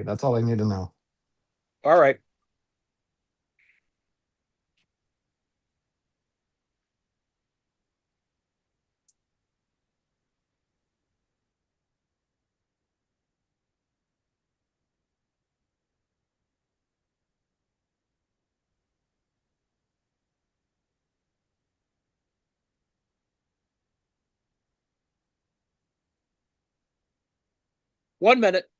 That's all I need to know. All right. One minute.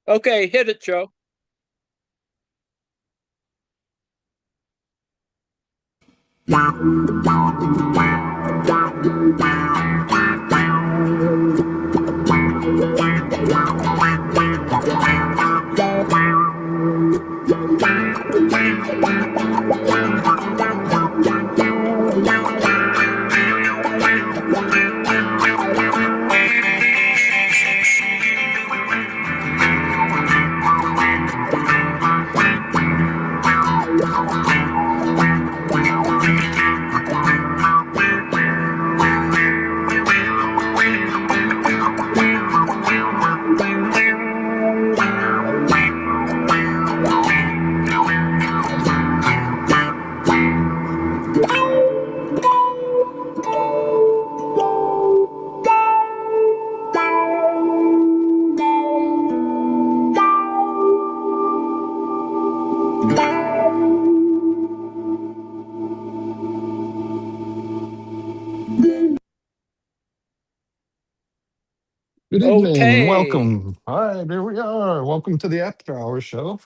Okay, hit it, Joe. Good evening and Okay. welcome. Hi, here we are. Welcome to the After Hours show.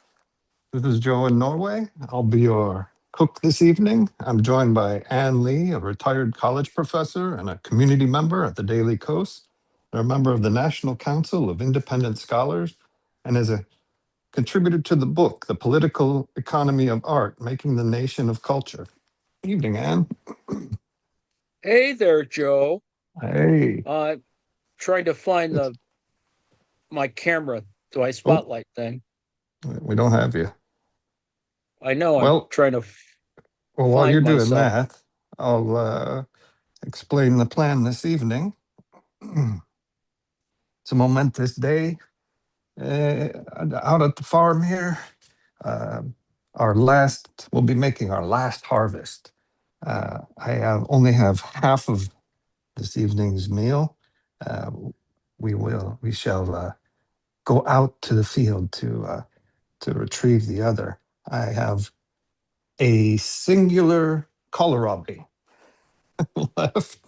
This is Joe in Norway. I'll be your cook this evening. I'm joined by Ann Lee, a retired college professor and a community member at the Daily Coast, and a member of the National Council of Independent Scholars, and is a contributor to the book, The Political Economy of Art, Making the Nation of Culture. Evening, Ann. Hey there, Joe. Hey. Trying to find It's, my camera, my oh, spotlight thing. we don't have you. I know I'm Well, trying to while find you're doing myself. that, I'll explain the plan this evening. It's a momentous day out at the farm here. Uh, we'll be making our last harvest. Only have half of this evening's meal. Uh, we shall go out to the field to retrieve the other. I have a singular kohlrabi left.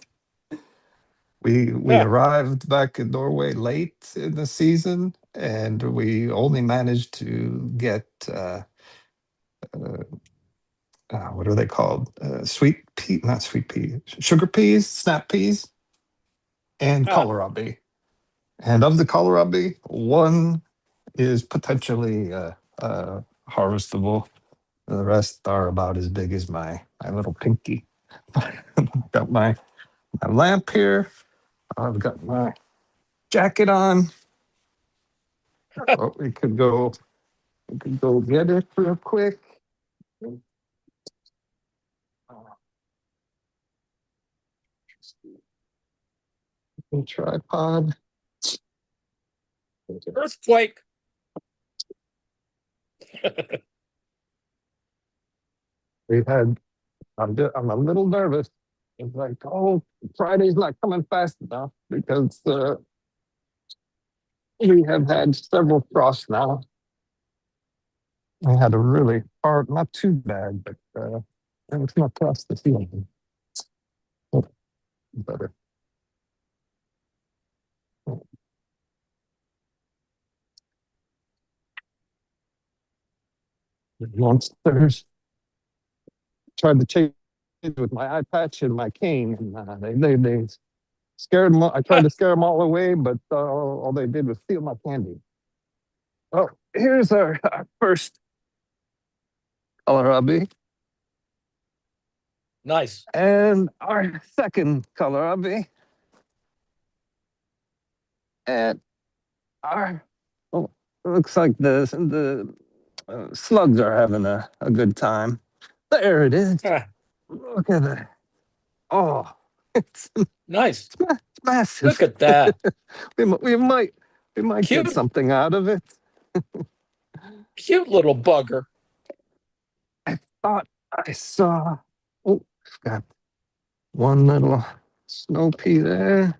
We Yeah. arrived back in Norway late in the season, and we only managed to get uh, what are they called? Sweet pea, not sweet pea, sugar peas, snap peas, and Huh. kohlrabi. And of the kohlrabi, one is potentially harvestable. The rest are about as big as my little pinky. Got my lamp here. I've got my jacket on. Oh, we could go get it real quick. Tripod. Earthquake. We had. I'm a little nervous. It's like, oh, Friday's not coming fast enough because we have had several frosts now. I had a really hard, not too bad, but it's not across the ceiling. Oh, better. monsters. Tried to chase it with my eye patch and my cane, and they scared them. I tried to scare them all away, but all they did was steal my candy. Oh, here's our first color hobby. Nice. And our second color hobby. And our, oh, looks like the slugs are having a good time. There it is. Look at that. Oh, it's Nice. it's massive. Look at that. we might Cute. get something out of it. Cute little bugger. I thought I saw. Oh, got one little snow pea there.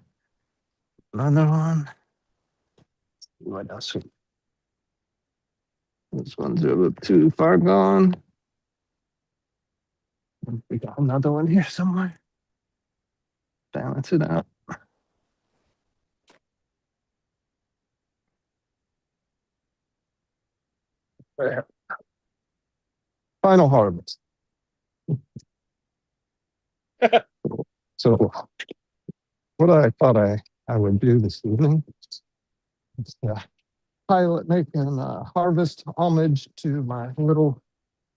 Another one. What else? This one's a little too far gone. We got another one here somewhere. Balance it out. There. Final harvest. So, what I thought I would do this evening is pilot making a harvest homage to my little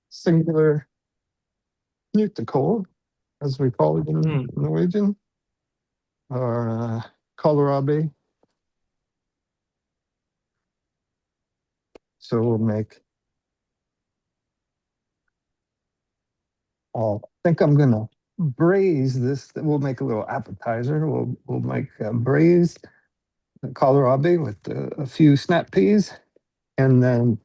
singular Nutekol, as we call it in Norwegian, or kohlrabi. So we'll make. I think I'm gonna braise this. We'll make a little appetizer. We'll make braised kohlrabi with a few snap peas, and then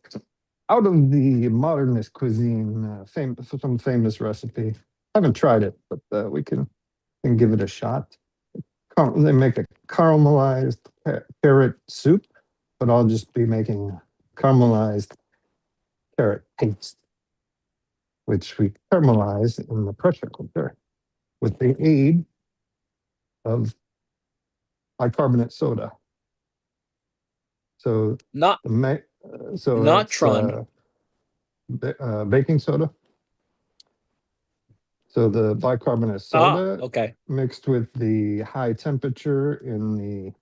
out of the modernist cuisine, some famous recipe. I haven't tried it, but we can give it a shot. They make a caramelized carrot soup, but I'll just be making caramelized carrot paste, which we caramelize in the pressure cooker with the aid of bicarbonate soda. So Not Tron. Baking soda. So the bicarbonate soda okay. mixed with the high temperature in the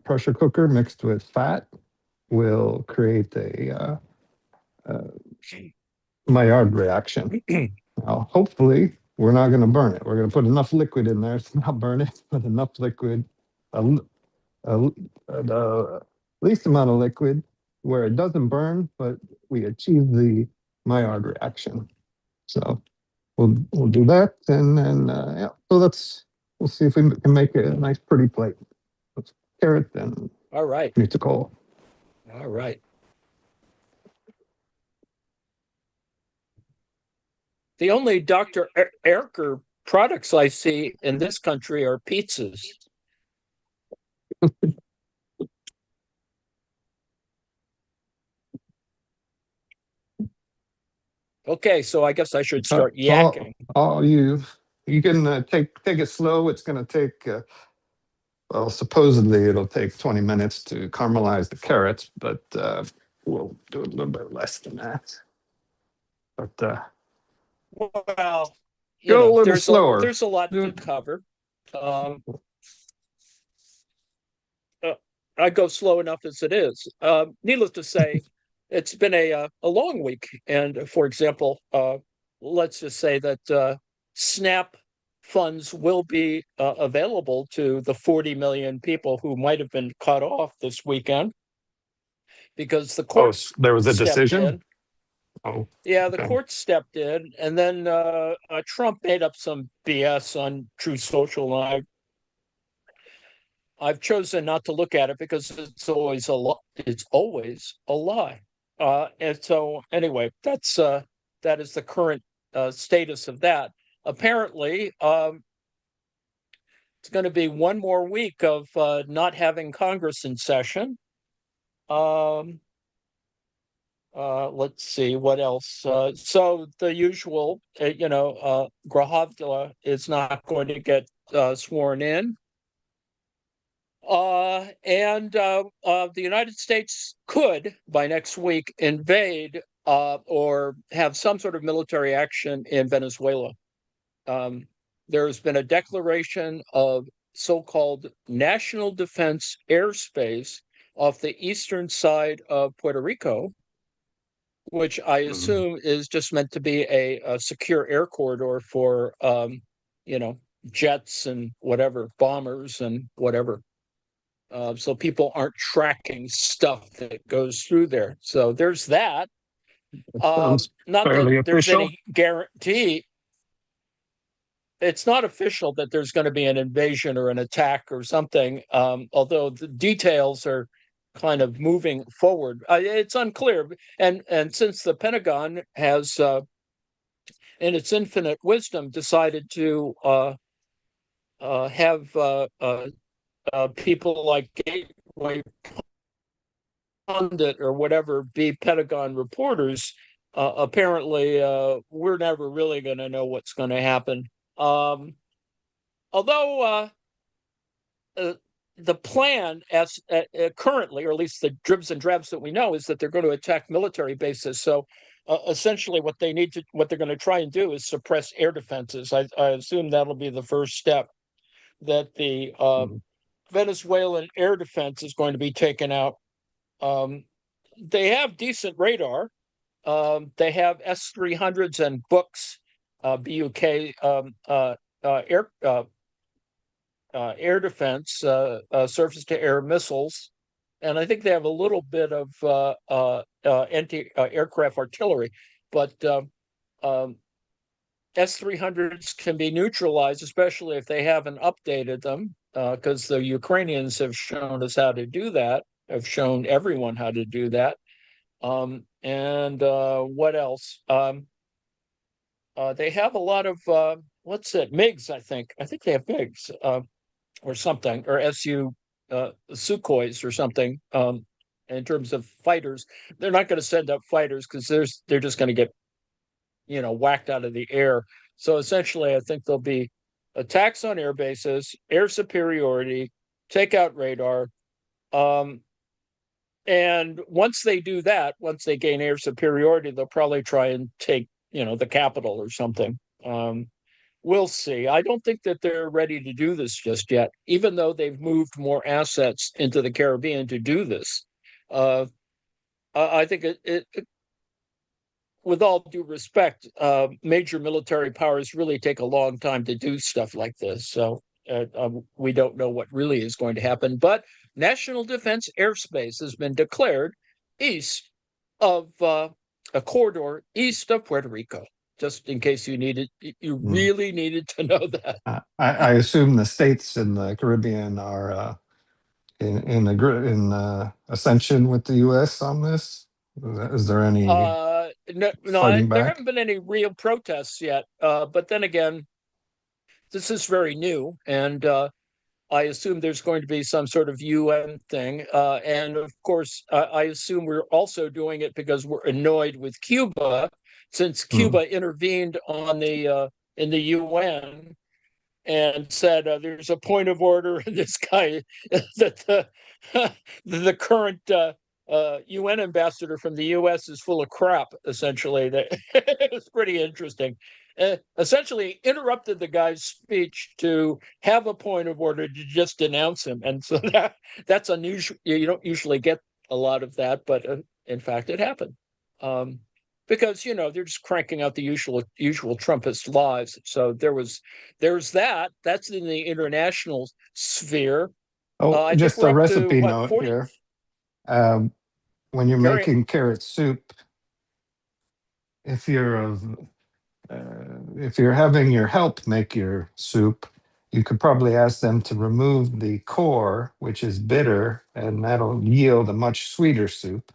pressure cooker mixed with fat will create a Maillard reaction. Now, hopefully, we're not going to burn it. We're going to put enough liquid in there to not burn it, but enough liquid, the least amount of liquid where it doesn't burn, but we achieve the Maillard reaction. So we'll do that, and then yeah. So we'll see if we can make a nice pretty plate. Let's carrot and all right. Nutekol. All right. The only Dr. Erker products I see in this country are pizzas. Okay, so I guess I should start yakking. You can take it slow. It's going to take. Well, supposedly it'll take 20 minutes to caramelize the carrots, but we'll do a little bit less than that. But well, go a little slower. There's a lot to cover. I go slow enough as it is. Needless to say, it's been a long week. And for example, let's just say that SNAP funds will be available to the 40 million people who might have been cut off this weekend because the court there was a stepped decision. in. Oh, yeah, the court stepped in, and then Trump made up some BS on True Social, and I've chosen not to look at it because it's always a lie. It's always a lie. And so, anyway, that is the current status of that. Apparently, it's going to be one more week of not having Congress in session. Let's see what else. So the usual, Grahavdala is not going to get sworn in. And the United States could, by next week, invade or have some sort of military action in Venezuela. Um, there's been a declaration of so-called national defense airspace off the eastern side of Puerto Rico, which I Mm. assume is just meant to be a secure air corridor for, you know, jets and whatever, bombers and whatever. So people aren't tracking stuff that goes through there. So there's that. It sounds Not that fairly there's official. any guarantee. It's not official that there's going to be an invasion or an attack or something, although the details are kind of moving forward. It's unclear. And since the Pentagon has, in its infinite wisdom, decided to have people like Gateway Pundit or whatever be Pentagon reporters, apparently we're never really going to know what's going to happen. Um, although uh, the plan, as currently, or at least the dribs and drabs that we know, is that they're going to attack military bases. So essentially, what they're going to try and do is suppress air defenses. I assume that'll be the first step. That the Mm. Venezuelan air defense is going to be taken out. Um, they have decent radar. They have S-300s and books, BUK air defense, surface to air missiles, and I think they have a little bit of anti aircraft artillery. But um, S-300s can be neutralized, especially if they haven't updated them, because the Ukrainians have shown us how to do that, have shown everyone how to do that. And what else? They have a lot of what's it? MiGs, I think. I think they have MiGs or something, or Sukhois or something. In terms of fighters, they're not going to send up fighters because they're just going to get whacked out of the air. So essentially, I think there'll be attacks on air bases, air superiority, take out radar. Um, and once they do that, once they gain air superiority, they'll probably try and take, the capital or something. We'll see. I don't think that they're ready to do this just yet, even though they've moved more assets into the Caribbean to do this. Uh, I think with all due respect, major military powers really take a long time to do stuff like this. So we don't know what really is going to happen. But national defense airspace has been declared east of a corridor east of Puerto Rico. Just in case you Mm. really needed to know that. I assume the states in the Caribbean are in ascension with the U.S. on this. Is there any No, fighting there back? haven't been any real protests yet. But then again, this is very new, and I assume there's going to be some sort of UN thing. And of course, I assume we're also doing it because we're annoyed with Cuba, since Mm. Cuba intervened on the in the UN and said there's a point of order in this guy that the current UN ambassador from the US is full of crap. Essentially, that it's pretty interesting. Essentially, interrupted the guy's speech to have a point of order to just denounce him, and so that's unusual. You don't usually get a lot of that, but in fact, it happened. Because they're just cranking out the usual Trumpist lies. So there's that. That's in the international sphere. Oh, I think just we're a up to recipe what, note 40. here. Um, when you're Carry making carrot soup, if you're of if you're having your help make your soup, you could probably ask them to remove the core, which is bitter, and that'll yield a much sweeter soup.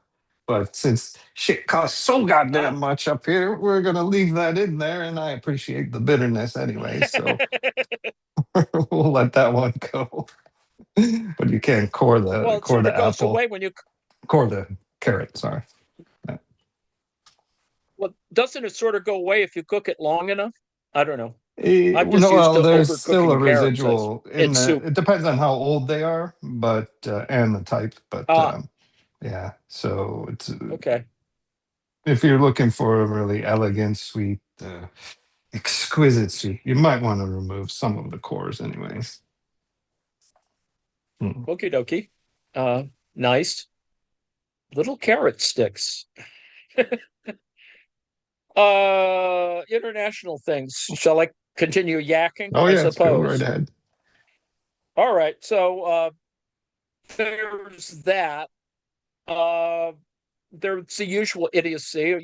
But since shit costs so goddamn ah. much up here, we're gonna leave that in there, and I appreciate the bitterness anyway, so we'll let that one go. But you can't core Well, the it sort of goes apple, away when you. core the carrot. Sorry. Well, doesn't it sort of go away if you cook it long enough? I don't know. I'm Well, just no, used well, to there's still a overcooking carrots as residual in in the. soup. It depends on how old they are, but and the type. But Ah, yeah, so it's okay. if you're looking for a really elegant, sweet, exquisite soup, you might want to remove some of the cores, anyways. Hmm. Okie dokie. Nice. Little carrot sticks. International things. Shall I continue yakking? Oh I yes, go right suppose. ahead. All right. So there's that. Uh, there's the usual idiocy.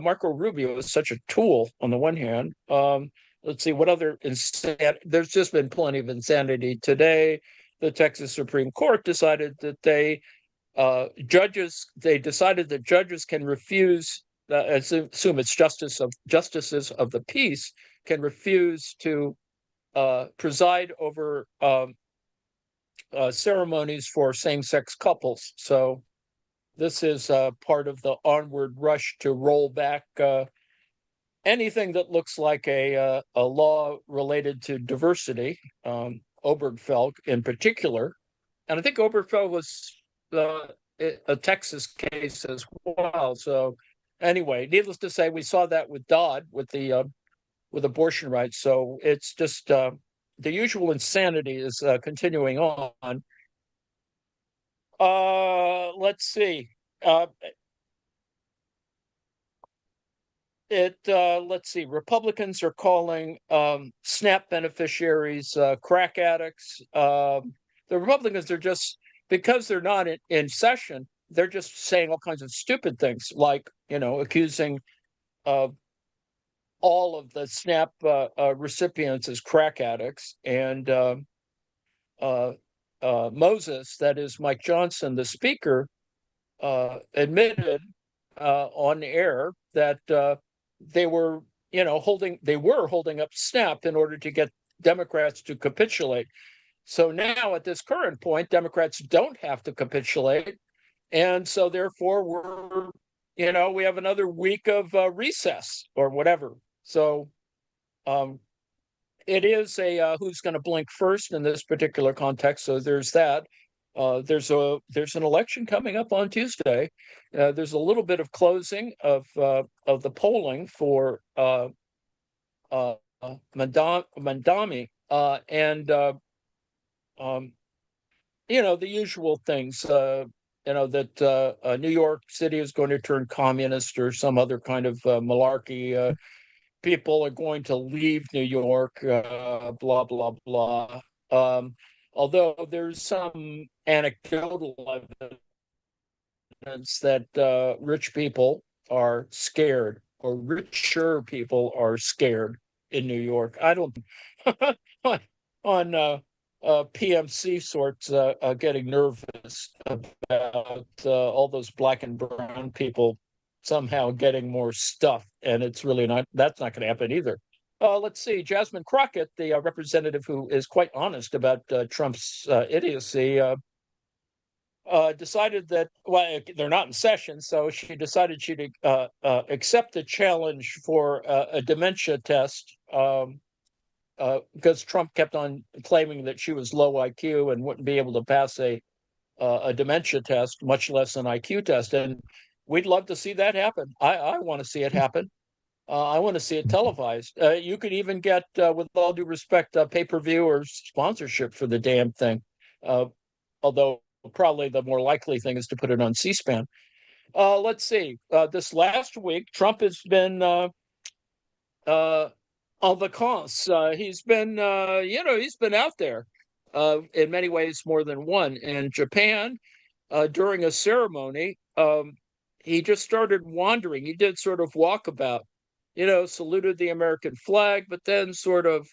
Marco Rubio is such a tool on the one hand. Let's see what other insanity. There's just been plenty of insanity today. The Texas Supreme Court decided that decided that judges can refuse. Assume it's justices of the peace can refuse to preside over ceremonies for same-sex couples. So this is part of the onward rush to roll back anything that looks like a law related to diversity. Obergefell in particular, and I think Obergefell was uh, a Texas case as well. So anyway, needless to say, we saw that with Dodd with abortion rights. So it's just the usual insanity is continuing on. Let's see. Uh, let's see. Republicans are calling SNAP beneficiaries crack addicts. The Republicans are just because they're not in session. They're just saying all kinds of stupid things, like accusing uh, all of the SNAP recipients as crack addicts, and uh, Moses, that is Mike Johnson, the speaker, admitted on air that they were, holding up SNAP in order to get Democrats to capitulate. So now, at this current point, Democrats don't have to capitulate, and so therefore we have another week of recess or whatever. So um, it is a who's going to blink first in this particular context. So there's that. There's an election coming up on Tuesday. There's a little bit of closing of the polling for Mandami, and um, the usual things. That New York City is going to turn communist or some other kind of malarkey. People are going to leave New York, blah, blah, blah. Although there's some anecdotal evidence that rich people are scared, or richer people are scared in New York. I don't on PMC sorts getting nervous about all those black and brown people somehow getting more stuff, and it's really not. That's not going to happen either. Let's see, Jasmine Crockett, the representative who is quite honest about Trump's idiocy, decided that, well, they're not in session, so she decided she'd accept the challenge for a dementia test, because Trump kept on claiming that she was low IQ and wouldn't be able to pass a dementia test, much less an IQ test. And we'd love to see that happen. I want to see it happen. I want to see it televised. You could even get, with all due respect, pay-per-view or sponsorship for the damn thing. Although probably the more likely thing is to put it on C-SPAN. Let's see. This last week, Trump has been en vacances. He's been, he's been out there in many ways, more than one. In Japan, during a ceremony, he just started wandering. He did sort of walkabout, saluted the American flag, but then sort of,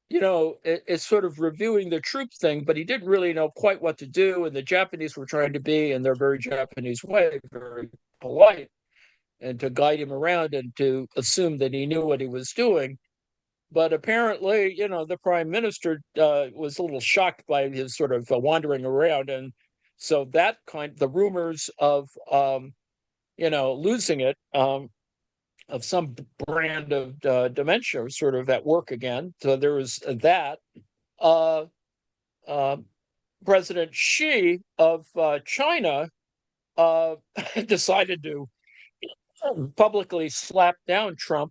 it's sort of reviewing the troop thing, but he didn't really know quite what to do. And the Japanese were trying to be, in their very Japanese way, very polite, and to guide him around and to assume that he knew what he was doing. But apparently, the prime minister was a little shocked by his sort of wandering around. And so the rumors of, losing it, of some brand of dementia sort of at work again. So there was that. Uh, uh, President Xi of China uh, decided to publicly slapped down Trump's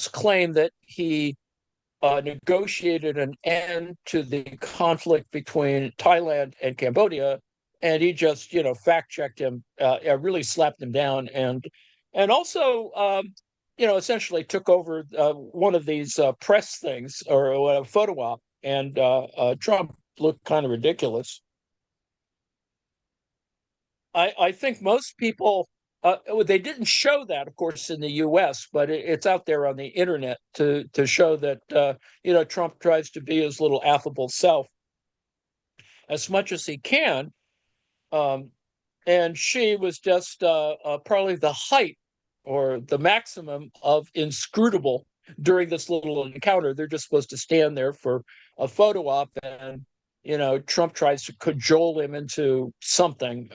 claim that he negotiated an end to the conflict between Thailand and Cambodia, and he just, fact checked him, really slapped him down, and also, essentially took over one of these press things or a photo op, and Trump looked kind of ridiculous. I think most people they didn't show that, of course, in the U.S., but it's out there on the internet to show that Trump tries to be his little affable self as much as he can, um, and she was just probably the height or the maximum of inscrutable during this little encounter. They're just supposed to stand there for a photo op, and Trump tries to cajole him into something,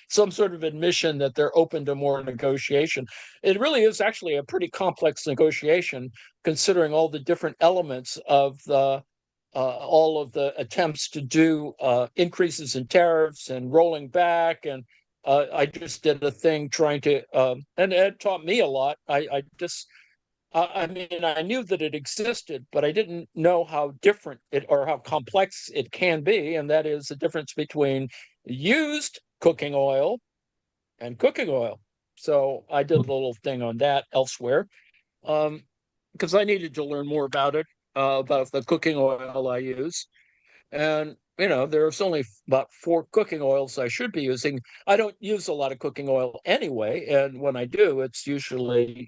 some sort of admission that they're open to more negotiation. It really is actually a pretty complex negotiation, considering all the different elements of all of the attempts to do increases in tariffs and rolling back. And I just did a thing trying to, and Ed taught me a lot. I mean, I knew that it existed, but I didn't know how different it or how complex it can be. And that is the difference between used cooking oil and cooking oil. So I did a little thing on that elsewhere, because I needed to learn more about the cooking oil I use. And there's only about 4 cooking oils I should be using. I don't use a lot of cooking oil anyway, and when I do, it's usually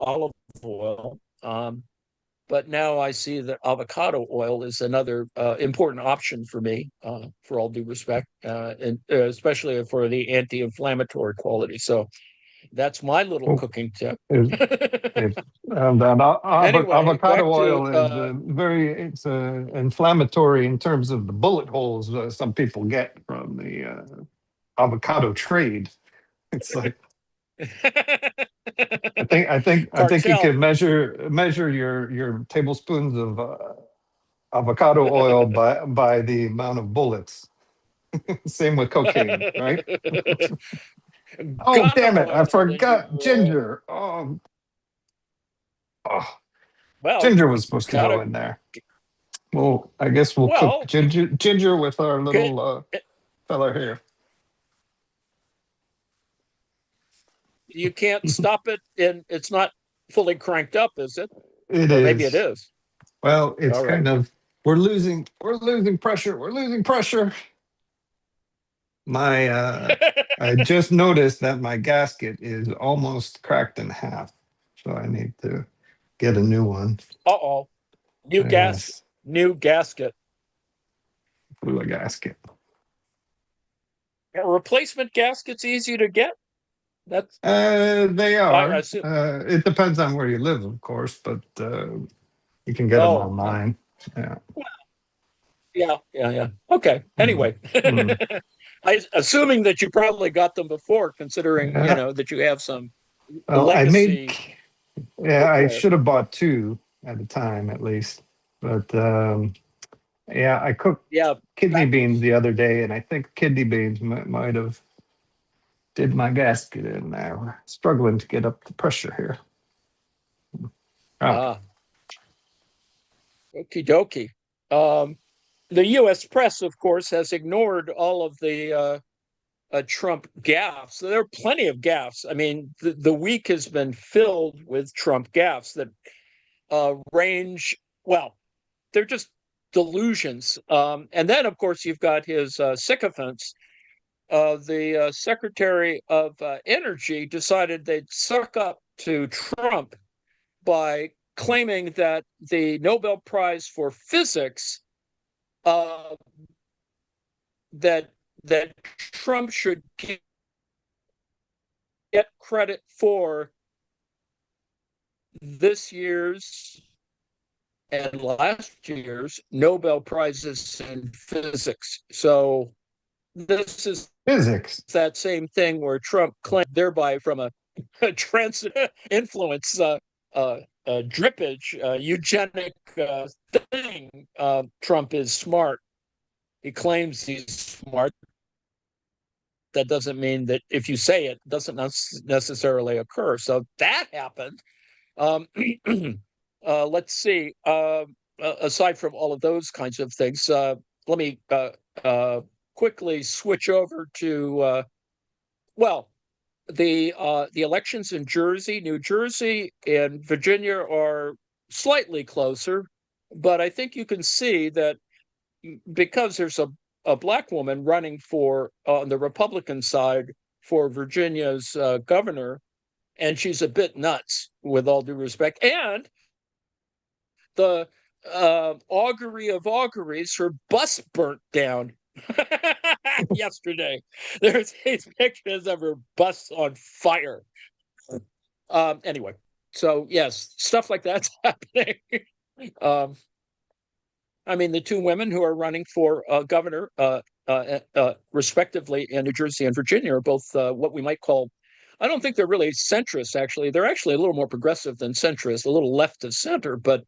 olive oil. But now I see that avocado oil is another important option for me, for all due respect, and especially for the anti-inflammatory quality. So that's my little Oh, cooking tip. Anyway, avocado back to oil is it's inflammatory in terms of the bullet holes some people get from the avocado trade. It's like I think you cartel. can measure your tablespoons of avocado oil by the amount of bullets. Same with cocaine, right? Oh, Gun damn it! I oil, then you forgot will. ginger. Oh, Well, ginger was supposed to go gotta. in there. Well, I guess we'll cook Well, ginger with our get, little fella here. you can't stop it, and it's not fully cranked up, is it? It Or maybe it is. is. Well, it's All right. kind of we're losing pressure. We're losing pressure. My I just noticed that my gasket is almost cracked in half. So I need to get a new one. Uh-oh. Yes, New gasket. glue a gasket. A replacement gasket's easy to get. That's They I are. assume. It depends on where you live, of course, but you can get them Oh, well, online. Yeah. yeah, yeah, yeah. Okay. Mm, Anyway, mm. assuming that you probably got them before, considering Yeah. that you have some Well, legacy yeah, I cookware. should have bought two at a time at least. But yeah, I cooked Yeah, kidney back, beans the other day, and I think kidney beans might have did my gasket in there. We're struggling to get up the pressure here. Okay. ah, okie dokie. Um, the U.S. press, of course, has ignored all of the Trump gaffes. So there are plenty of gaffes. I mean, the week has been filled with Trump gaffes that range. Well, they're just delusions. And then, of course, you've got his sycophants. The Secretary of Energy decided they'd suck up to Trump by claiming that the Nobel Prize for Physics, uh, that that Trump should get credit for this year's and last year's Nobel Prizes in physics. So this is Physics. that same thing where Trump claimed thereby from a trans influence, drippage, eugenic thing. Trump is smart. He claims he's smart. that doesn't mean that if you say it, doesn't necessarily occur. So that happened. Um, let's see. Aside from all of those kinds of things, let me quickly switch over to well, the elections in Jersey, New Jersey, and Virginia are slightly closer, but I think you can see that because there's a black woman running for on the Republican side for Virginia's governor, and she's a bit nuts, with all due respect. And the augury of auguries, her bus burnt down yesterday. There's these pictures of her bus on fire. Anyway, so yes, stuff like that's happening. um, I mean, the two women who are running for governor, respectively, in New Jersey and Virginia, are both what we might call. I don't think they're really centrist. Actually, they're actually a little more progressive than centrist, a little left of center. But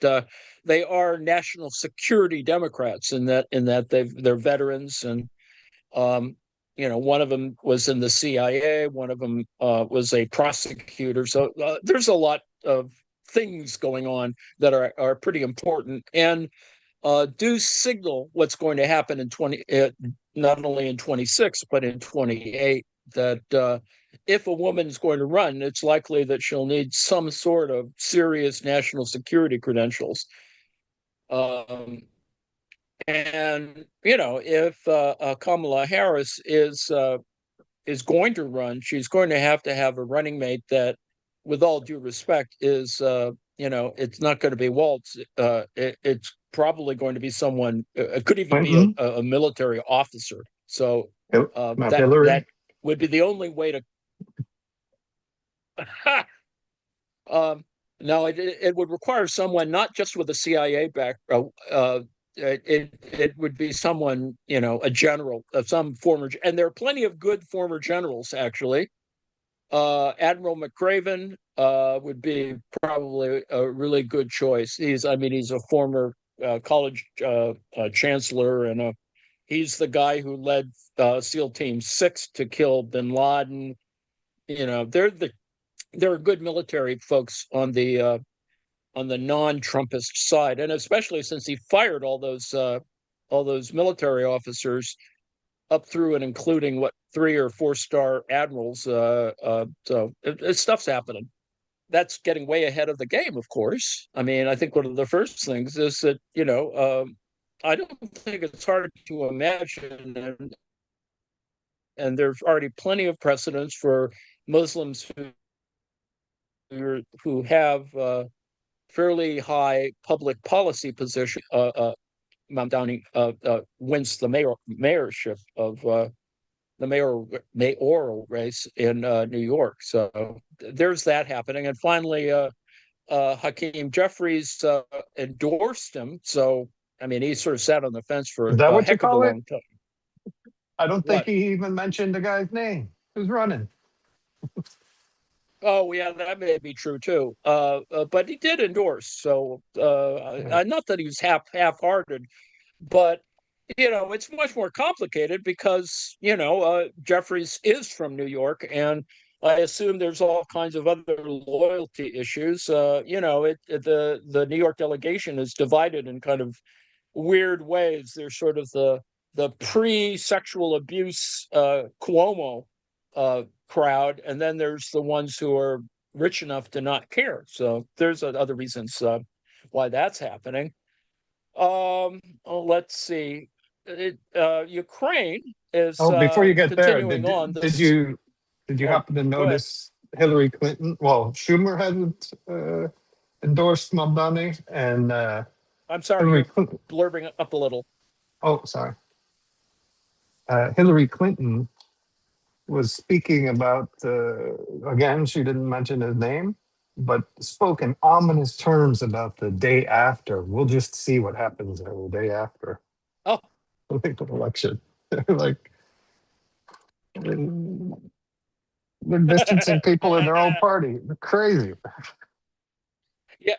they are national security Democrats in that they're veterans, and um, one of them was in the CIA, one of them was a prosecutor. So there's a lot of things going on that are pretty important, and do signal what's going to happen in not only in 26 but in 28. That if a woman's going to run, it's likely that she'll need some sort of serious national security credentials. Um, and if Kamala Harris is going to run, she's going to have a running mate that, with all due respect, is it's not going to be Waltz. It's probably going to be someone. It could even be Clinton, a military officer. So not that Hillary. would be the only way to. um, no, it would require someone not just with a CIA background. It would be someone, a general, some former, and there are plenty of good former generals actually. Admiral McCraven would be probably a really good choice. He's a former college chancellor, and he's the guy who led SEAL Team 6 to kill bin Laden. There are good military folks on the non-Trumpist side, and especially since he fired all those military officers up through and including what 3 or 4-star admirals. Stuff's happening. That's getting way ahead of the game, of course. I mean, I think one of the first things is that I don't think it's hard to imagine, and there's already plenty of precedents for Muslims who have fairly high public policy position. Mount Downing wins the mayorship of the mayoral race in New York. So there's that happening. And finally, Hakeem Jeffries endorsed him. So, I mean, he sort of sat on the fence Is for that a what you heck of a call it? long time. I don't think What? he even mentioned the guy's name who's running. Oh, yeah, that may be true too. But he did endorse. So, Yeah. not that he was half-hearted, but it's much more complicated because Jeffries is from New York, and I assume there's all kinds of other loyalty issues. The New York delegation is divided in kind of weird ways. There's sort of the pre-sexual abuse Cuomo crowd, and then there's the ones who are rich enough to not care. So there's other reasons why that's happening. Let's see. Ukraine is Oh, before you get there, continuing on this. did you Oh, happen to go ahead. notice Hillary Clinton? Well, Schumer hasn't endorsed Mulvaney, and I'm sorry, Hillary you're Clinton. blurbing up a little. Oh, sorry. Hillary Clinton was speaking about, again, she didn't mention his name, but spoke in ominous terms about the day after. We'll just see what happens the day after Oh, the election. Like, they're distancing people in their own party. They're crazy. yeah,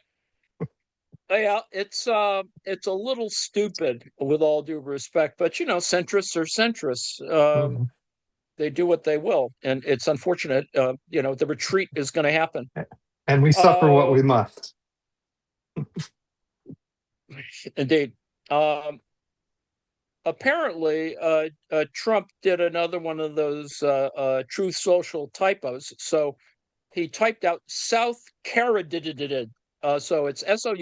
yeah. It's a little stupid, with all due respect, but centrists are centrists. Mhm. they do what they will, and it's unfortunate. The retreat is going to happen. And we suffer what we must. Indeed. Apparently, Trump did another one of those Truth Social typos. So he typed out South Carolina. So it's SOUTH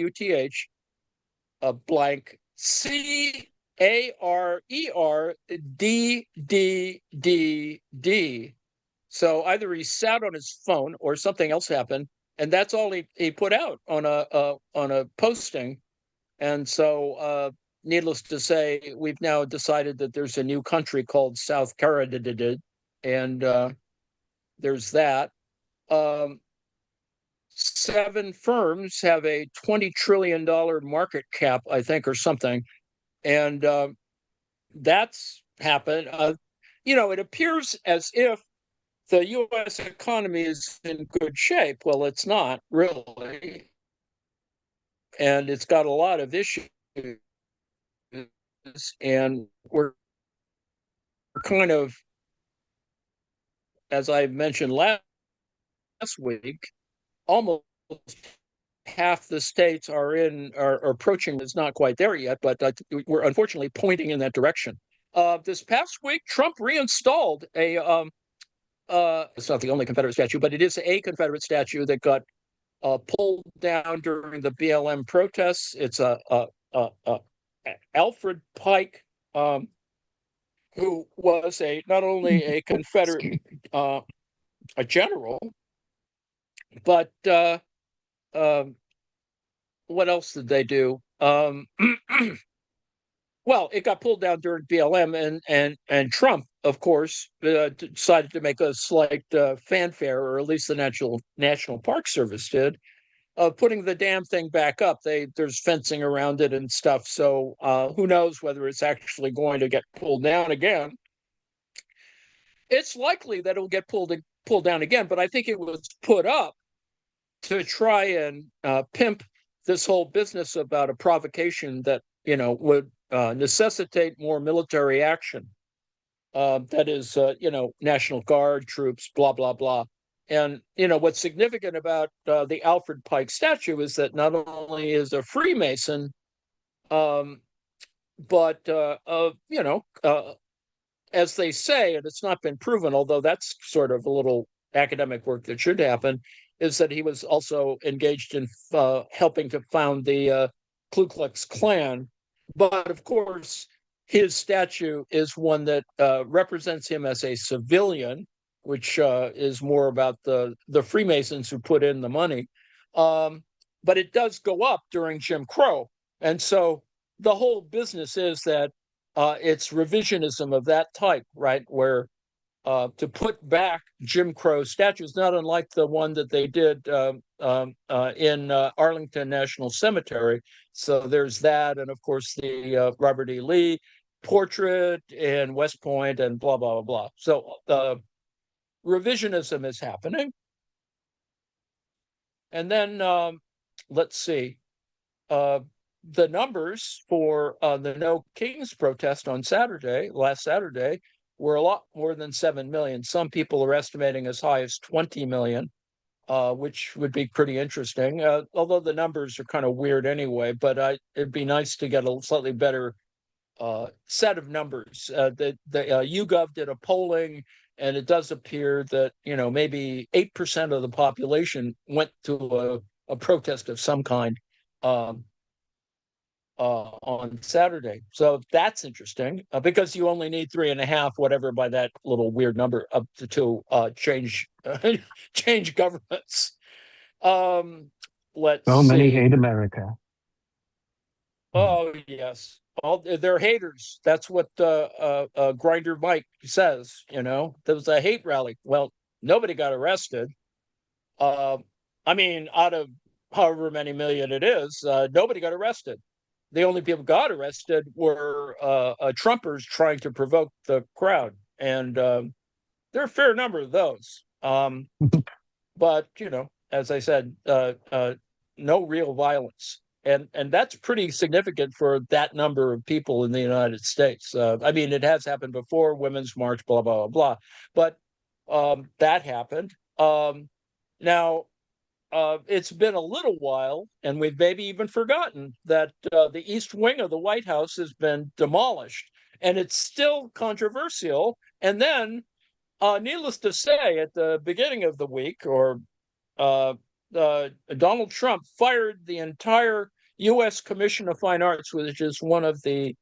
blank CARERDDD. So either he sat on his phone or something else happened, and that's all he put out on a posting. And so, needless to say, we've now decided that there's a new country called South Carolina, and there's that. 7 firms have a $20 trillion market cap, I think, or something. And that's happened. It appears as if the U.S. economy is in good shape. Well, it's not really. And it's got a lot of issues. And we're kind of, as I mentioned last week, almost half the states are approaching. It's not quite there yet, but we're unfortunately pointing in that direction. This past week, Trump reinstalled a it's not the only Confederate statue, but it is a Confederate statue that got pulled down during the BLM protests. It's a Alfred Pike, who was not only a Confederate a general, but what else did they do? Well, it got pulled down during BLM, and Trump, of course, decided to make a slight fanfare, or at least the National Park Service did, putting the damn thing back up. There's fencing around it and stuff, so who knows whether it's actually going to get pulled down again. It's likely that it'll get pulled down again, but I think it was put up to try and pimp this whole business about a provocation that would necessitate more military action. That is, National Guard troops, blah blah blah. And what's significant about the Alfred Pike statue is that not only is a Freemason, but as they say, and it's not been proven, although that's sort of a little academic work that should happen, is that he was also engaged in helping to found the Ku Klux Klan. But of course, his statue is one that represents him as a civilian, which is more about the Freemasons who put in the money. But it does go up during Jim Crow. And so the whole business is that it's revisionism of that type, right? Where to put back Jim Crow statues, not unlike the one that they did in Arlington National Cemetery. So there's that, and of course the Robert E. Lee portrait in West Point, and blah blah blah blah. So revisionism is happening, and then let's see. The numbers for the No Kings protest on last Saturday, were a lot more than 7 million. Some people are estimating as high as 20 million, which would be pretty interesting, although the numbers are kind of weird anyway, but it'd be nice to get a slightly better set of numbers. The YouGov did a polling, and it does appear that maybe 8% of the population went to a protest of some kind on Saturday. So that's interesting, because you only need 3.5, whatever, by that little weird number, up to change change governments. Let's So see. many hate America. Oh yes, they're haters. That's what Grinder Mike says. There was a hate rally. Well, nobody got arrested. I mean, out of however many million it is, nobody got arrested. The only people got arrested were Trumpers trying to provoke the crowd, and there are a fair number of those. But as I said, no real violence. and that's pretty significant for that number of people in the United States. I mean, it has happened before, Women's March, blah blah blah, but that happened. Now it's been a little while, and we've maybe even forgotten that the East Wing of the White House has been demolished, and it's still controversial. And then, needless to say, at the beginning of the week, or uh, Donald Trump fired the entire U.S. Commission of Fine Arts, which is one of the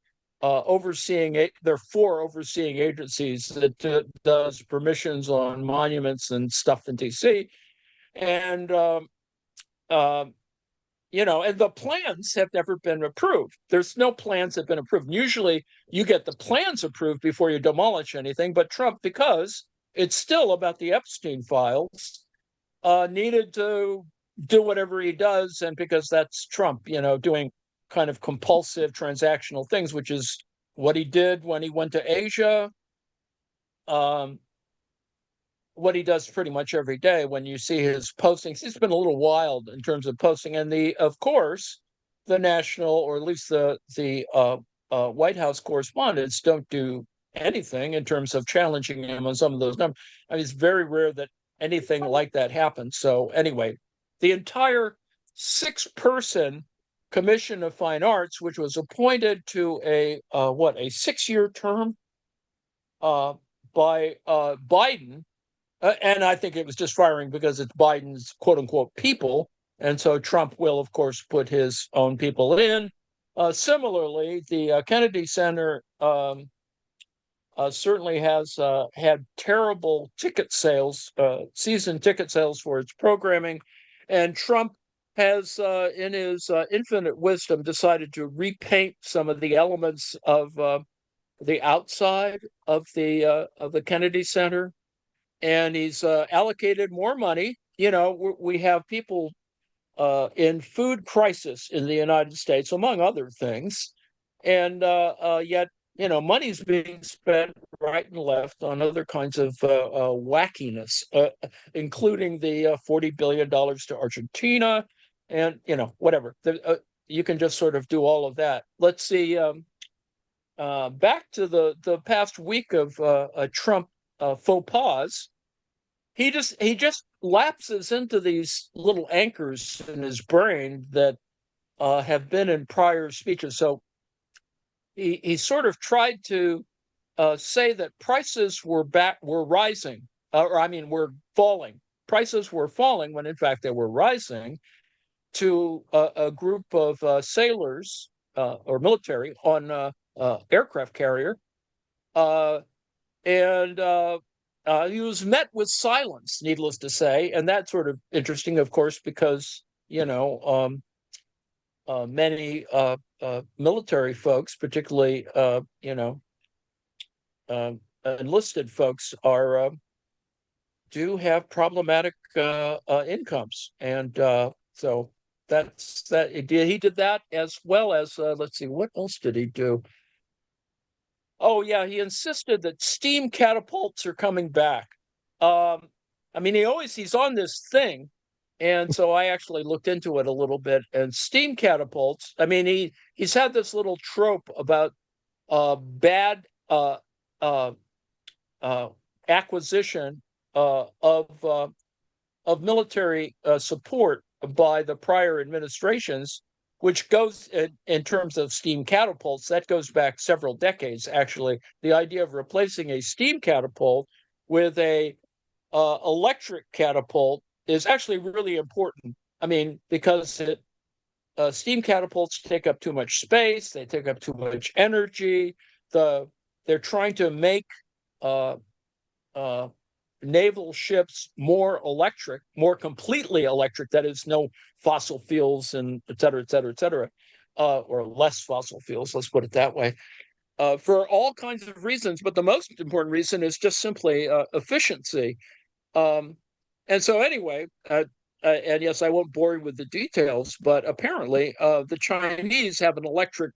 there are four overseeing agencies that does permissions on monuments and stuff in D.C. And uh, and the plans have never been approved. There's no plans that have been approved. Usually, you get the plans approved before you demolish anything. But Trump, because it's still about the Epstein files, needed to do whatever he does, and because that's Trump, doing kind of compulsive transactional things, which is what he did when he went to Asia, um, what he does pretty much every day. When you see his postings, he's been a little wild in terms of posting, and of course, the national, or at least the White House correspondents don't do anything in terms of challenging him on some of those numbers. I mean, it's very rare that anything like that happens. So anyway, the entire six-person Commission of Fine Arts, which was appointed to a 6-year term by Biden, and I think it was just firing because it's Biden's quote unquote people. And so Trump will, of course, put his own people in. Similarly, the Kennedy Center certainly has had terrible ticket sales, season ticket sales for its programming. And Trump has, in his infinite wisdom, decided to repaint some of the elements of the outside of the Kennedy Center, and he's allocated more money. We have people in food crisis in the United States, among other things, and yet money's being spent right and left on other kinds of wackiness, including the $40 billion to Argentina, and whatever. You can just sort of do all of that. Let's see. Back to the past week of a Trump faux pas. He just lapses into these little anchors in his brain that have been in prior speeches. So he sort of tried to say that prices were rising, or I mean, were falling. Prices were falling when in fact they were rising, to a group of sailors or military on aircraft carrier, and he was met with silence, needless to say, and that's sort of interesting, of course, because many military folks, particularly enlisted folks, do have problematic incomes, and so that's that. He did that, as well as let's see, what else did he do? Oh yeah, he insisted that steam catapults are coming back. I mean, he's on this thing, and so I actually looked into it a little bit. And steam catapults, I mean, he's had this little trope about bad uh, acquisition of military support by the prior administrations, which goes in terms of steam catapults, that goes back several decades, actually. The idea of replacing a steam catapult with a electric catapult is actually really important. I mean, because steam catapults take up too much space, they take up too much energy. They're trying to make uh, uh, naval ships more electric, more completely electric. That is, no fossil fuels and et cetera, et cetera, et cetera, or less fossil fuels. Let's put it that way. For all kinds of reasons, but the most important reason is just simply efficiency. Um, and so, anyway, and yes, I won't bore you with the details, but apparently, the Chinese have an electric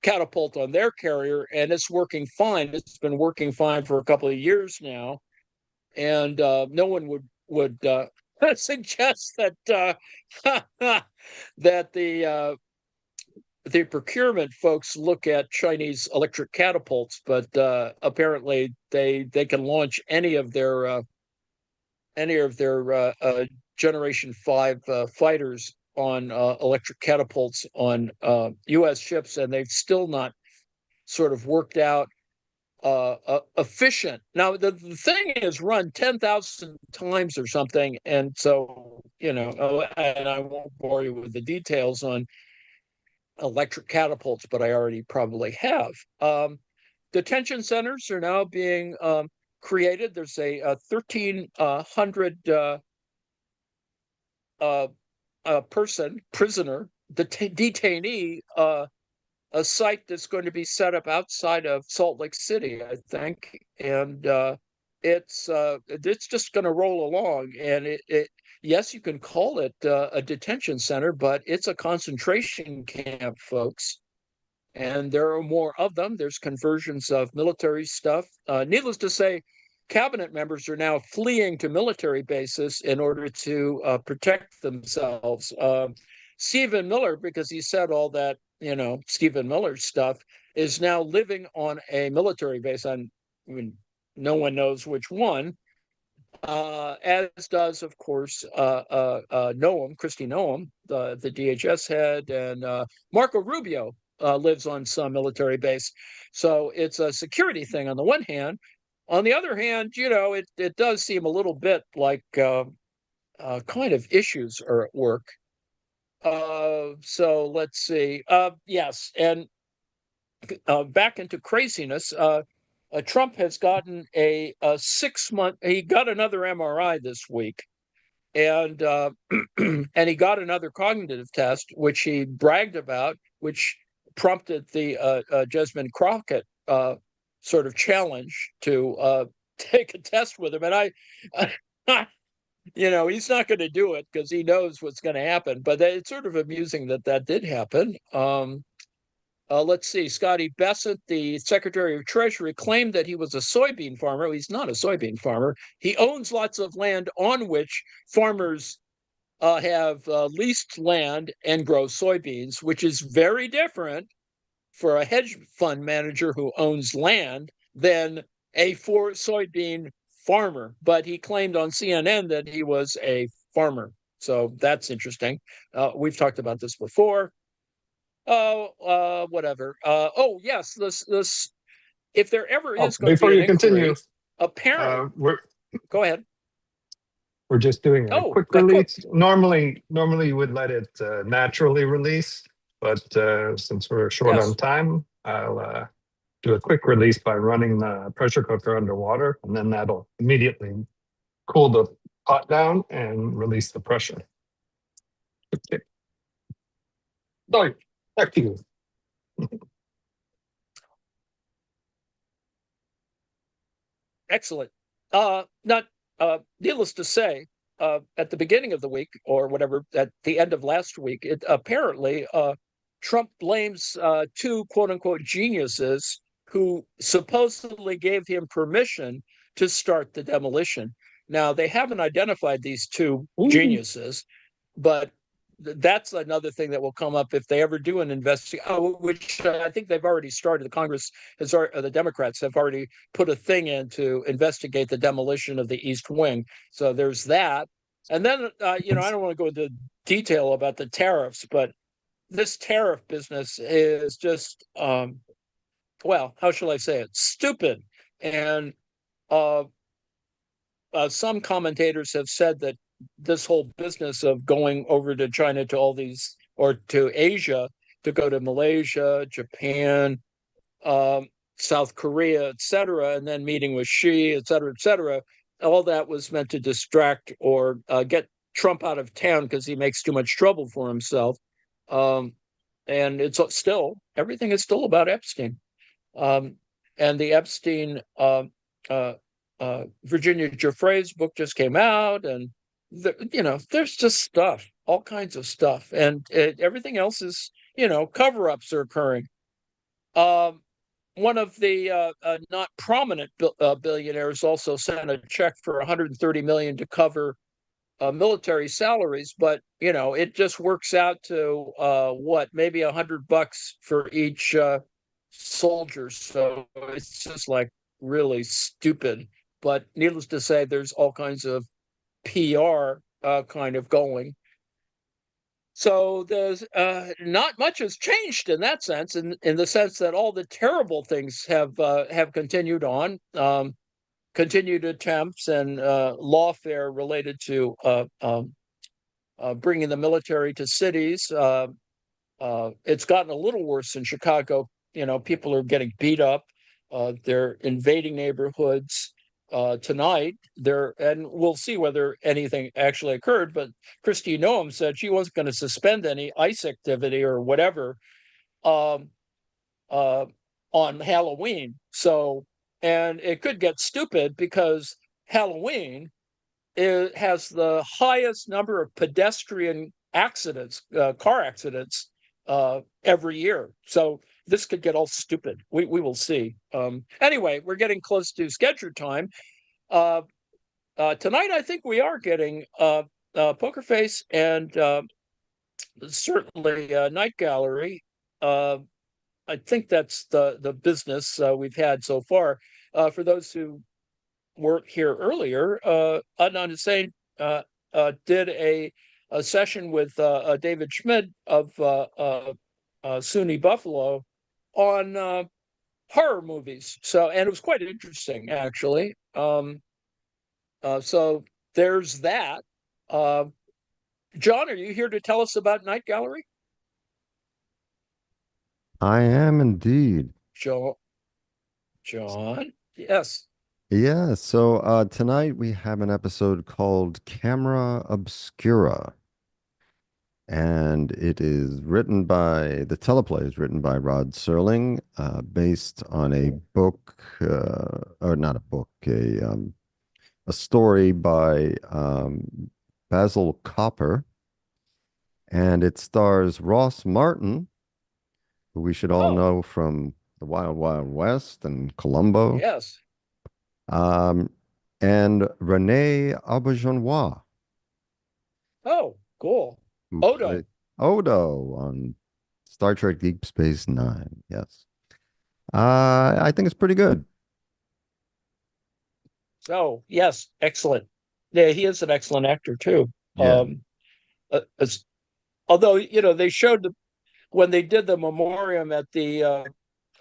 catapult on their carrier, and it's working fine. It's been working fine for a couple of years now, and no one would suggest that that the the procurement folks look at Chinese electric catapults, but apparently they can launch any of their Generation 5 fighters on electric catapults on U.S. ships, and they've still not sort of worked out efficient. Now, the thing is run 10,000 times or something, and so, and I won't bore you with the details on electric catapults, but I already probably have. Detention centers are now being created. There's a 1,300 prisoner, detainee, a site that's going to be set up outside of Salt Lake City, I think, and it's just going to roll along. And yes, you can call it a detention center, but it's a concentration camp, folks. And there are more of them. There's conversions of military stuff. Needless to say, cabinet members are now fleeing to military bases in order to protect themselves. Stephen Miller, because he said all that, Stephen Miller stuff, is now living on a military base. I mean, no one knows which one, as does, of course, Noam, Kristi Noam, the DHS head, and Marco Rubio lives on some military base. So it's a security thing on the one hand. On the other hand, it does seem a little bit like kind of issues are at work. So let's see. Yes, and back into craziness. Trump has gotten a 6-month. He got another MRI this week, and and he got another cognitive test, which he bragged about, which prompted the Jesmond Crockett sort of challenge to take a test with him. And he's not going to do it because he knows what's going to happen. But it's sort of amusing that did happen. Let's see. Scotty Bessent, the Secretary of Treasury, claimed that he was a soybean farmer. He's not a soybean farmer. He owns lots of land on which farmers have leased land and grow soybeans, which is very different for a hedge fund manager who owns land than a soybean farmer. But he claimed on CNN that he was a farmer. So that's interesting. We've talked about this before. Whatever. Oh, yes, this if there ever is going to Before be an you continue, inquiry, apparently, go ahead. We're just doing a quick release. Normally you would let it naturally release, but since we're short on time, I'll do a quick release by running the pressure cooker underwater, and then that'll immediately cool the pot down and release the pressure. Okay. Sorry, back to you. Excellent. Needless to say, at the beginning of the week, or whatever, at the end of last week, apparently Trump blames two quote unquote geniuses who supposedly gave him permission to start the demolition. Now, they haven't identified these two geniuses, but that's another thing that will come up if they ever do an investigation, which I think they've already started. The Congress has, the Democrats have already put a thing in to investigate the demolition of the East Wing. So there's that. And then, I don't want to go into detail about the tariffs, but this tariff business is just, well, how shall I say it? Stupid. And some commentators have said that this whole business of going over to China to all these, or to Asia, to go to Malaysia, Japan, South Korea, et cetera, and then meeting with Xi, et cetera, all that was meant to distract or get Trump out of town because he makes too much trouble for himself. And it's still, everything is still about Epstein. And the Epstein, Virginia Giuffre's book just came out, and there's just stuff, all kinds of stuff, and everything else is, cover-ups are occurring. One of the not prominent billionaires also sent a check for $130 million to cover military salaries, but it just works out to what, maybe $100 for each soldier. So it's just like really stupid. But needless to say, there's all kinds of PR kind of going. So there's not much has changed in that sense, in the sense that all the terrible things have continued on. Continued attempts and lawfare related to bringing the military to cities. It's gotten a little worse in Chicago. People are getting beat up. They're invading neighborhoods tonight. And we'll see whether anything actually occurred. But Kristi Noem said she wasn't going to suspend any ICE activity or whatever um, uh, on Halloween. So, and it could get stupid because Halloween has the highest number of pedestrian accidents, car accidents, every year. So this could get all stupid. We will see. Anyway, we're getting close to schedule time. Tonight, I think we are getting Poker Face and certainly Night Gallery. I think that's the business we've had so far. For those who weren't here earlier, Adnan Hussein did a session with David Schmidt of SUNY Buffalo on horror movies. So, and it was quite interesting, actually. So there's that. John, are you here to tell us about Night Gallery? I am indeed. John, yes. Yeah, so tonight we have an episode called Camera Obscura. And it is written by, the teleplay is written by Rod Serling, based on a book, or not a book, a story by Basil Copper. And it stars Ross Martin, who we should all know from The Wild Wild West and Columbo. Yes. And Renee Auberjonois. Oh, cool. Who Odo. played Odo on Star Trek Deep Space Nine. Yes. I think it's pretty good. So, yes, excellent. Yeah, he is an excellent actor too. Yeah. Although, they showed when they did the memoriam at the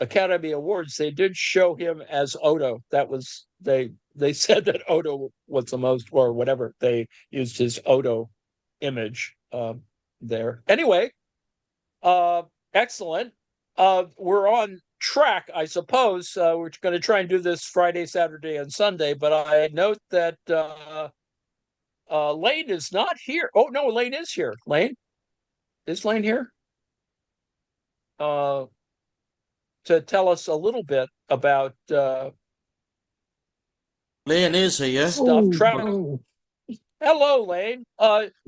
Academy Awards, they did show him as Odo. That was they said that Odo was the most, or whatever. They used his Odo image there. Anyway, excellent. We're on track, I suppose. We're going to try and do this Friday, Saturday, and Sunday. But I note that Lane is not here. Oh no, Lane is here. Lane, is Lane here? To tell us a little bit about Lane is here. stuff. Oh. Hello, Lane.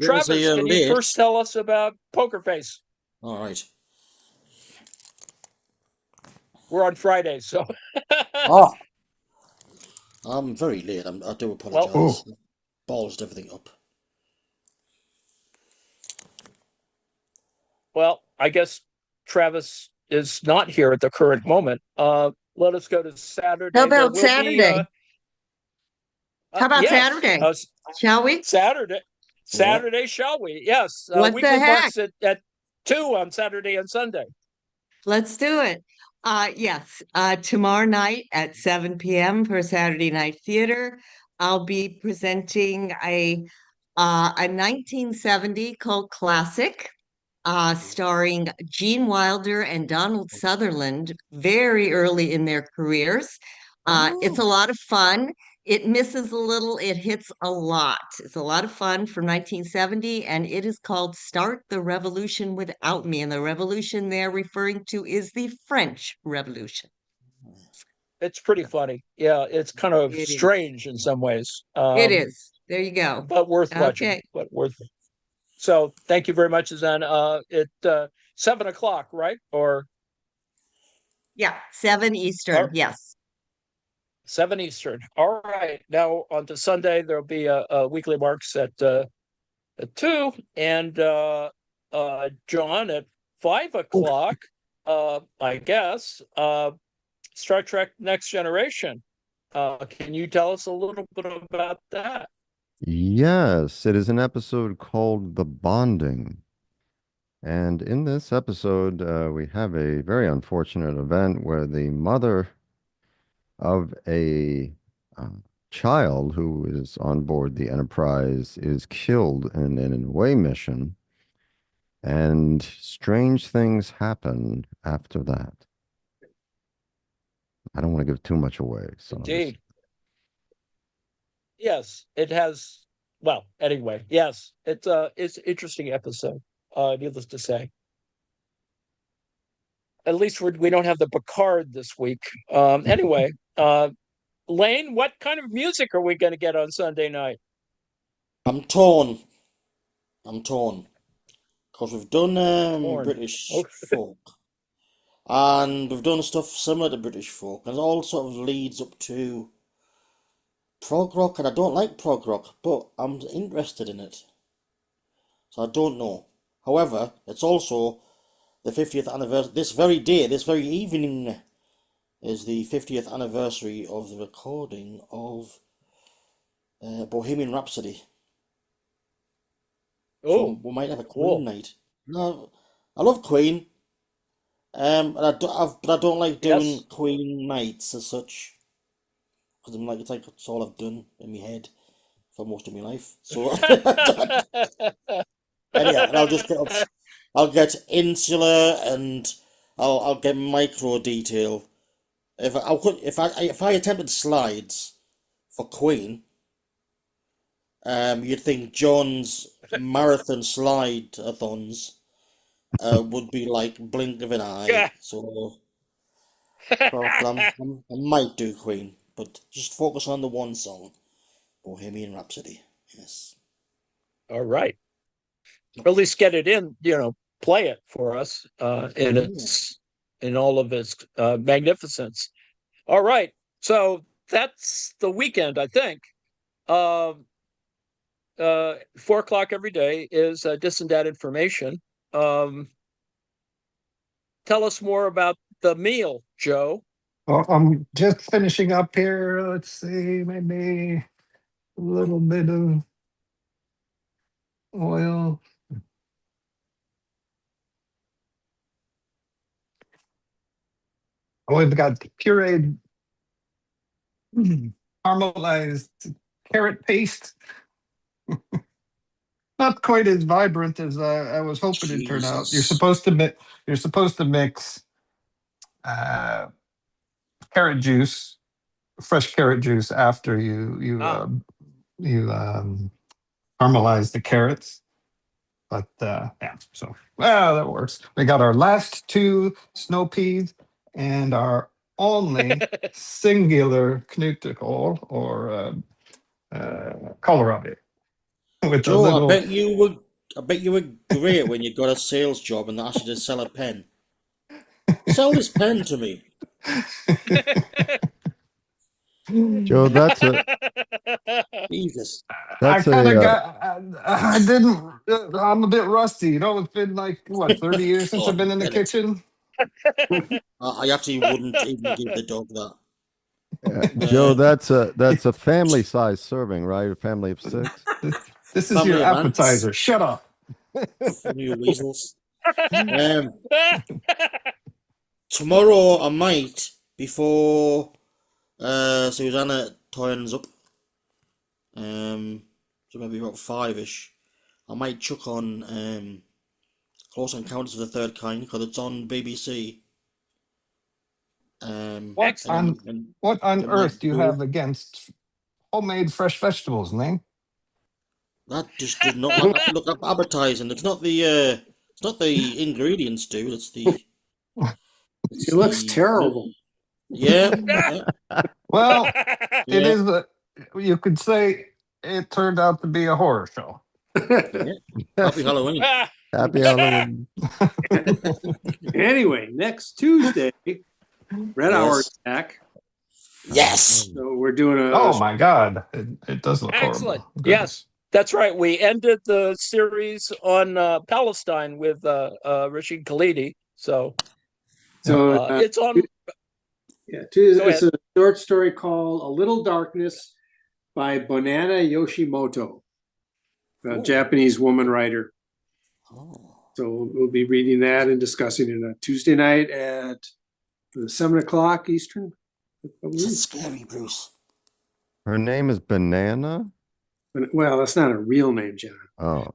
Travis, can you first tell us about Poker Face? All right. We're on Friday, so. Oh, I'm very late. I do apologize. Well, Ballsed everything up. Well, I guess Travis is not here at the current moment. Let us go to Saturday. How about Saturday? How about yes, Saturday? Shall we? Saturday, shall we? Yes. What Weekly the heck? Marks at 2 on Saturday and Sunday. Let's do it. Yes. Tomorrow night at 7 p.m. for Saturday Night Theater, I'll be presenting a 1970 cult classic, starring Gene Wilder and Donald Sutherland very early in their careers. It's a lot of fun. It misses a little, it hits a lot. It's a lot of fun from 1970, and it is called Start the Revolution Without Me. And the revolution they're referring to is the French Revolution. It's pretty funny. Yeah, it's kind of It is. strange in some ways. It is. There you go. But worth watching. Okay. But worth. So thank you very much, Zan. At 7 o'clock, right? Or Yeah, 7 Eastern. Yes. 7 Eastern. All right. Now on to Sunday. There'll be a Weekly Marks at at 2, and John at 5 o'clock. I guess Star Trek Next Generation. Can you tell us a little bit about that? Yes, it is an episode called The Bonding. And in this episode, we have a very unfortunate event where the mother of a child who is on board the Enterprise is killed in an away mission, and strange things happen after that. I don't want to give too much away. So Indeed. Yes, it has. Well, anyway, yes, it's an interesting episode. Needless to say. At least we don't have the Picard this week. Anyway, Lane, what kind of music are we going to get on Sunday night? I'm torn. Because we've done British folk. And we've done stuff similar to British folk. And it all sort of leads up to prog rock. And I don't like prog rock, but I'm interested in it. So I don't know. However, it's also the 50th anniversary. This very day, this very evening, is the 50th anniversary of the recording of Bohemian Rhapsody. Oh, so we might have a cool. Queen night. No, I love Queen, but I don't like doing Yes. Queen nights as such, because I'm like it's all I've done in my head for most of my life. So anyhow, and I'll get insular and I'll get micro detail. If I attempted slides for Queen, you'd think John's marathon slide-a-thons would be like blink of an eye. Yeah. So I might do Queen, but just focus on the one song, Bohemian Rhapsody. Yes. All right. Or at least get it in, play it for us in all of its magnificence. All right. So that's the weekend, I think. 4 o'clock every day is Dis and Dat Information. Tell us more about the meal, Joe. Well, I'm just finishing up here. Let's see, maybe a little bit of oil. Oh, we've got pureed caramelized carrot paste. Not quite as vibrant as I was hoping it'd turn out. You're Jesus. supposed to mix carrot juice, fresh carrot juice after you caramelize the carrots. But yeah, so that works. We got our last 2 snow peas and our only singular knutikål or kohlrabi. With Joe, a little... I bet you were great when you got a sales job and they asked you to sell a pen. Sell this pen to me. Joe, that's a Jesus. I that's kind of a got. I didn't. I'm a bit rusty. It's been like 30 years since I've been in the Bennett. kitchen. I actually wouldn't even give the dog that. Joe, that's a family size serving, right? A family of 6. This is Family your of ants. appetizer. Shut up. You weasels. Tomorrow I might, before Susanna turns up, so maybe about 5ish, I might chuck on Close Encounters of the Third Kind because it's on BBC. What on it might earth do you go- have against homemade fresh vegetables, Lane? That just did not look up appetizing. It's not the ingredients, dude. It's the. It looks terrible. Yeah. Well, Yeah. it is. You could say it turned out to be a horror show. Happy Halloween. Happy Halloween. Anyway, next Tuesday, Red Hour Yes. Attack. Yes. So we're doing a Oh my God! It does look Excellent. horrible. Yes. That's right. We ended the series on Palestine with Rashid Khalidi. So it's on. Yeah, it's a short story called A Little Darkness by Bonanna Yoshimoto, a Japanese woman writer. Oh. So we'll be reading that and discussing it on Tuesday night at 7 o'clock Eastern. It's scary, Bruce. Her name is Banana? Well, that's not a real name, John. Oh.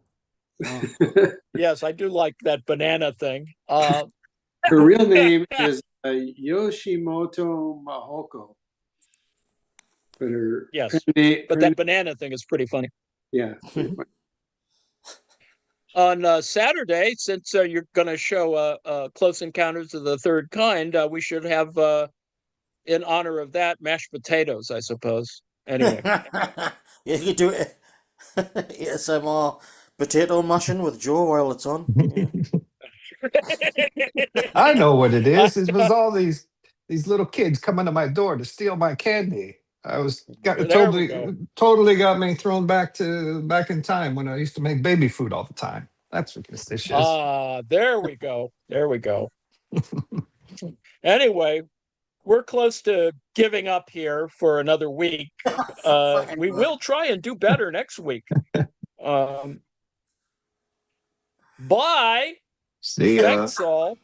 Yes, I do like that banana thing. Her real name is Yoshimoto Mahoko. But her that banana thing is pretty funny. Yeah. Pretty funny. On Saturday, since you're going to show Close Encounters of the Third Kind, we should have, in honor of that, mashed potatoes, I suppose. Anyway. You could do it. ASMR potato mashing with Joe while it's on. Yeah. I know what it is. It was all these little kids coming to my door to steal my candy. Totally got me thrown back in time when I used to make baby food all the time. That's what this dish is. There we go. There we go. Anyway, we're close to giving up here for another week. We will try and do better next week. Bye. See ya. Thanks all.